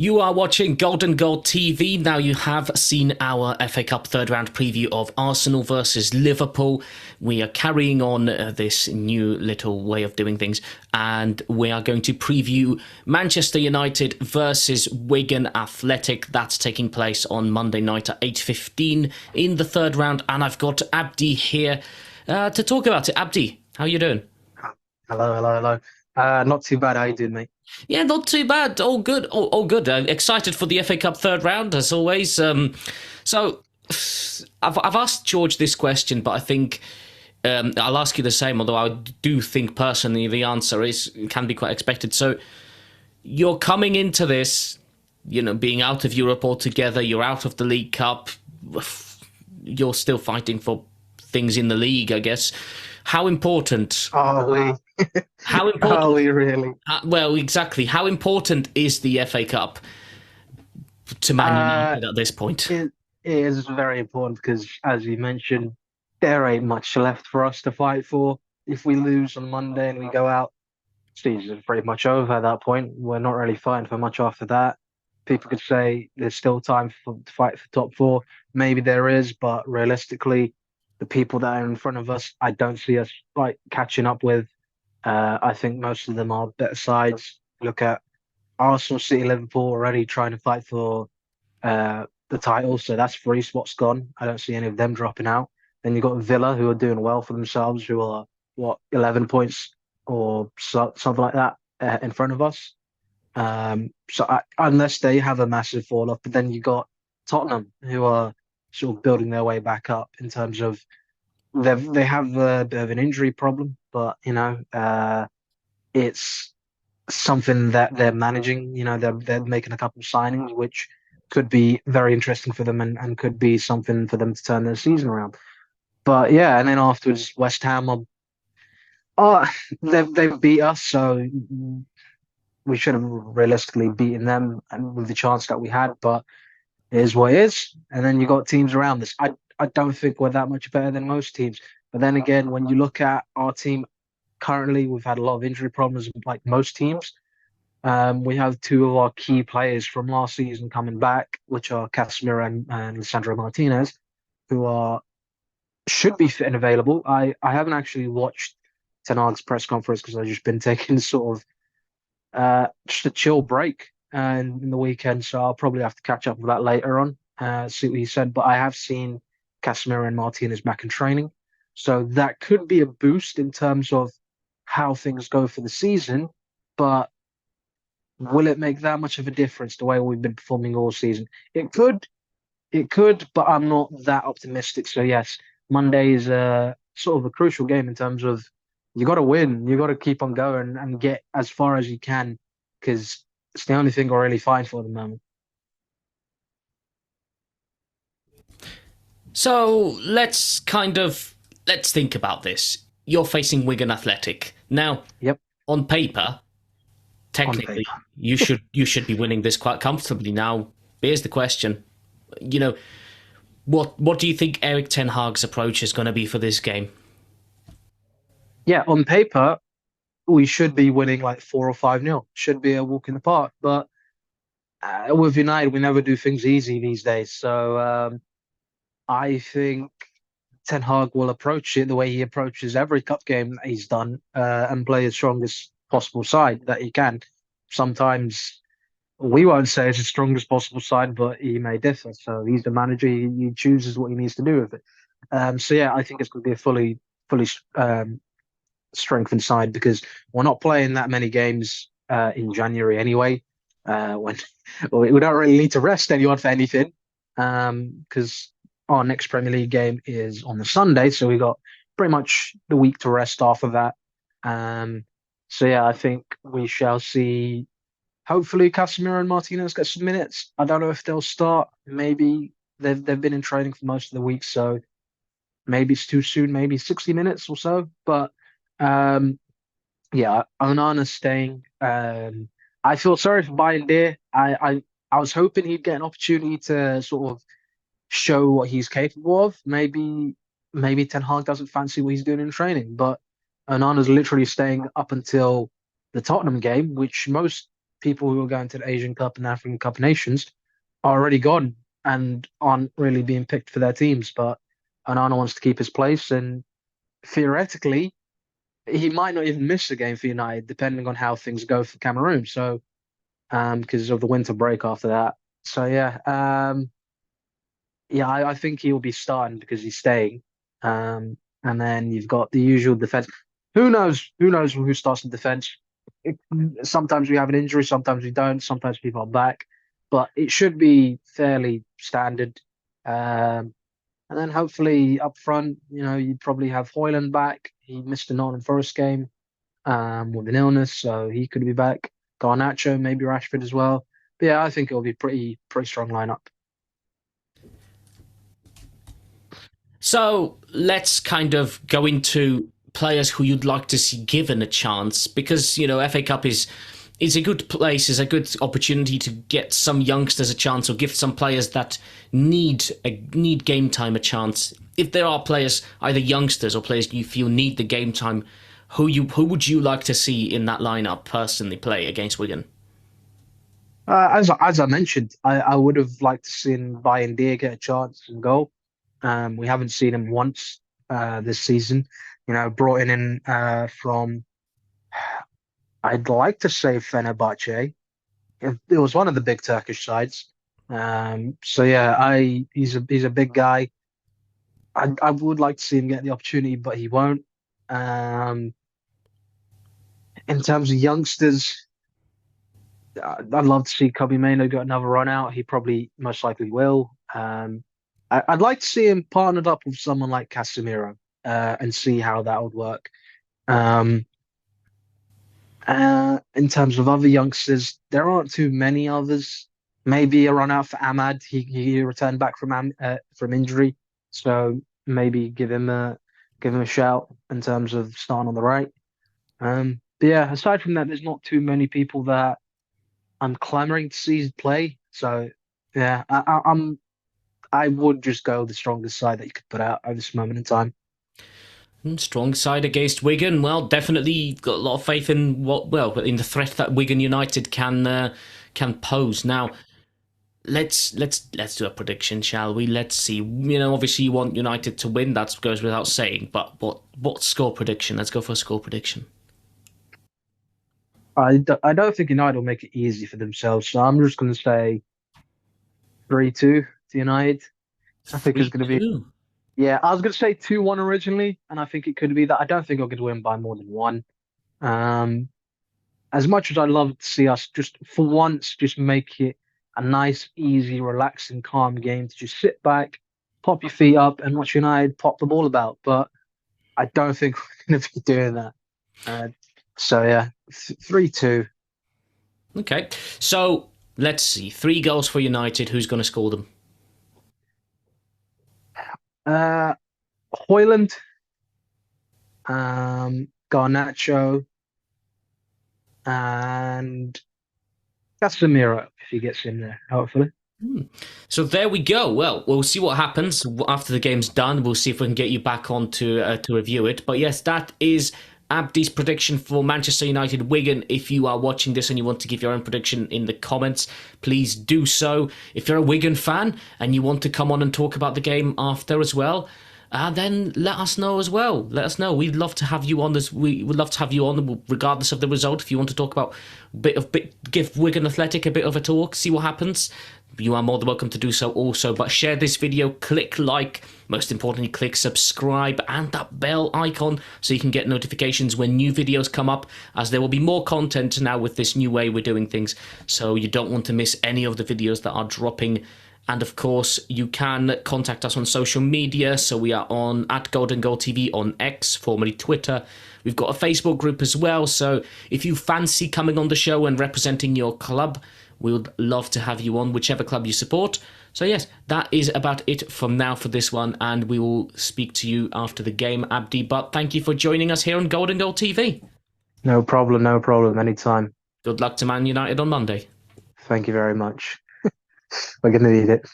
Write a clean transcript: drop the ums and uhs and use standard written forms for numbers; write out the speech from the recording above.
You are watching Golden Goal TV. Now, you have seen our FA Cup third round preview of Arsenal versus Liverpool. We are carrying on this new little way of doing things, and we are going to preview Manchester United versus Wigan Athletic. That's taking place on Monday night at 8:15 in the third round, and I've got Abdi here to talk about it. Abdi, how you doing? Hello, hello, hello. Not too bad. How you doing, mate? Yeah, not too bad. All good. All good. Excited for the FA Cup third round as always. So I've asked George this question, but I think I'll ask you the same. Although I do think personally the answer is can be quite expected. So you're coming into this, being out of Europe altogether. You're out of the League Cup. You're still fighting for things in the league, I guess. How important? Are we? How Are important? we really? Well, exactly. How important is the FA Cup to Man Uh, United at this point? it is very important because, as you mentioned, there ain't much left for us to fight for. If we lose on Monday and we go out, season's pretty much over at that point. We're not really fighting for much after that. People could say there's still time to fight for top four. Maybe there is, but realistically, the people that are in front of us, I don't see us like catching up with. I think most of them are better sides. Look at Arsenal, City, Liverpool already trying to fight for the title, so that's three spots gone. I don't see any of them dropping out. Then you've got Villa, who are doing well for themselves, who are 11 points or something like that in front of us. Unless they have a massive fall off, but then you got Tottenham, who are sort of building their way back up in terms of they have a bit of an injury problem, but it's something that they're managing. They're making a couple of signings, which could be very interesting for them and could be something for them to turn their season around. But yeah, and then afterwards, West Ham are they've beat us, so we should have realistically beaten them and with the chance that we had. But it is what it is. And then you got teams around this. I don't think we're that much better than most teams. But then again, when you look at our team currently, we've had a lot of injury problems like most teams. We have two of our key players from last season coming back, which are Casemiro and Lisandro Martinez, who are should be fit and available. I haven't actually watched Ten Hag's press conference because I've just been taking sort of just a chill break in the weekend, so I'll probably have to catch up with that later on, see what he said. But I have seen Casemiro and Martinez back in training, so that could be a boost in terms of how things go for the season. But will it make that much of a difference the way we've been performing all season? It could, but I'm not that optimistic. So yes, Monday is a sort of a crucial game in terms of you got to win, you got to keep on going and get as far as you can because it's the only thing we're really fighting for at the moment. So let's think about this. You're facing Wigan Athletic now. Yep, On paper, on technically, paper. you should be winning this quite comfortably. Now, here's the question: you know, what do you think Eric Ten Hag's approach is going to be for this game? Yeah, on paper we should be winning like 4 or 5 nil. Should be a walk in the park. But with United, we never do things easy these days. So I think Ten Hag will approach it the way he approaches every cup game that he's done, and play his strongest possible side that he can. Sometimes we won't say it's the strongest possible side, but he may differ. So he's the manager; he chooses what he needs to do with it. So yeah, I think it's going to be a fully strengthened side because we're not playing that many games in January anyway. When we don't really need to rest anyone for anything, because our next Premier League game is on the Sunday, so we got pretty much the week to rest after that. Um, so yeah, I think we shall see. Hopefully, Casemiro and Martinez get some minutes. I don't know if they'll start. Maybe they've been in training for most of the week, so maybe it's too soon. Maybe 60 minutes or so. But um, yeah, Onana's staying. I feel sorry for Bayern Deer. I was hoping he'd get an opportunity to sort of show what he's capable of. Maybe Ten Hag doesn't fancy what he's doing in training, but Onana's literally staying up until the Tottenham game, which most people who are going to the Asian Cup and African Cup of Nations are already gone and aren't really being picked for their teams. But Onana wants to keep his place, and theoretically, he might not even miss a game for United, depending on how things go for Cameroon. So, because of the winter break after that. So yeah, I think he'll be starting because he's staying. And then you've got the usual defense. Who knows? Who knows who starts in defense? It, Sometimes we have an injury, sometimes we don't. Sometimes people are back, but it should be fairly standard. And then hopefully up front, you'd probably have Hoyland back. He missed the Nottingham Forest game with an illness, so he could be back. Garnacho, maybe Rashford as well. But yeah, I think it'll be pretty strong lineup. So let's kind of go into players who you'd like to see given a chance, because FA Cup is a good place, is a good opportunity to get some youngsters a chance, or give some players that need game time a chance. If there are players, either youngsters or players you feel need the game time, who would you like to see in that lineup personally play against Wigan? As I mentioned, I would have liked to see Bayindir get a chance and goal. We haven't seen him once this season. Brought in from, I'd like to say, Fenerbahce. It was one of the big Turkish sides. So yeah, he's a big guy. I would like to see him get the opportunity, but he won't. In terms of youngsters, I'd love to see Kobe Mainoo get another run out. He probably most likely will. I'd like to see him partnered up with someone like Casemiro and see how that would work. Um, in terms of other youngsters, there aren't too many others. Maybe a run out for Ahmad. He returned back from injury, so maybe give him a shout in terms of starting on the right. But yeah, aside from that, there's not too many people that I'm clamoring to see play. So yeah, I would just go the strongest side that you could put out at this moment in time. Strong side against Wigan. Well, definitely got a lot of faith in in the threat that Wigan United can pose. Now, let's do a prediction, shall we? Let's see. Obviously you want United to win. That goes without saying. But what score prediction? Let's go for a score prediction. I don't think United will make it easy for themselves, so I'm just going to say 3-2 to United. I think it's going to be. 3-2. Yeah, I was going to say 2-1 originally, and I think it could be that. I don't think we're going to win by more than one. Um, as much as I'd love to see us just for once, just make it a nice, easy, relaxing, calm game to just sit back, pop your feet up, and watch United pop the ball about. But I don't think we're going to be doing that. Uh, so yeah, 3-2. Okay, so let's see. 3 goals for United. Who's going to score them? Hoyland, Garnacho, and Casemiro if he gets in there, hopefully. So there we go. Well, we'll see what happens after the game's done. We'll see if we can get you back on to review it. But yes, that is Abdi's prediction for Manchester United Wigan. If you are watching this and you want to give your own prediction in the comments, please do so. If you're a Wigan fan and you want to come on and talk about the game after as well, then let us know as well. Let us know. We'd love to have you on this. We would love to have you on, regardless of the result. If you want to talk about give Wigan Athletic a bit of a talk, see what happens. You are more than welcome to do so also. But share this video, click like, most importantly, click subscribe and that bell icon so you can get notifications when new videos come up, as there will be more content now with this new way we're doing things. So you don't want to miss any of the videos that are dropping. And of course, you can contact us on social media. So we are on @GoldenGoalTV on X, formerly Twitter. We've got a Facebook group as well. So if you fancy coming on the show and representing your club, we would love to have you on, whichever club you support. So yes, that is about it from now for this one. And we will speak to you after the game, Abdi. But thank you for joining us here on Golden Goal TV. No problem, anytime. Good luck to Man United on Monday. Thank you very much. We're going to need it.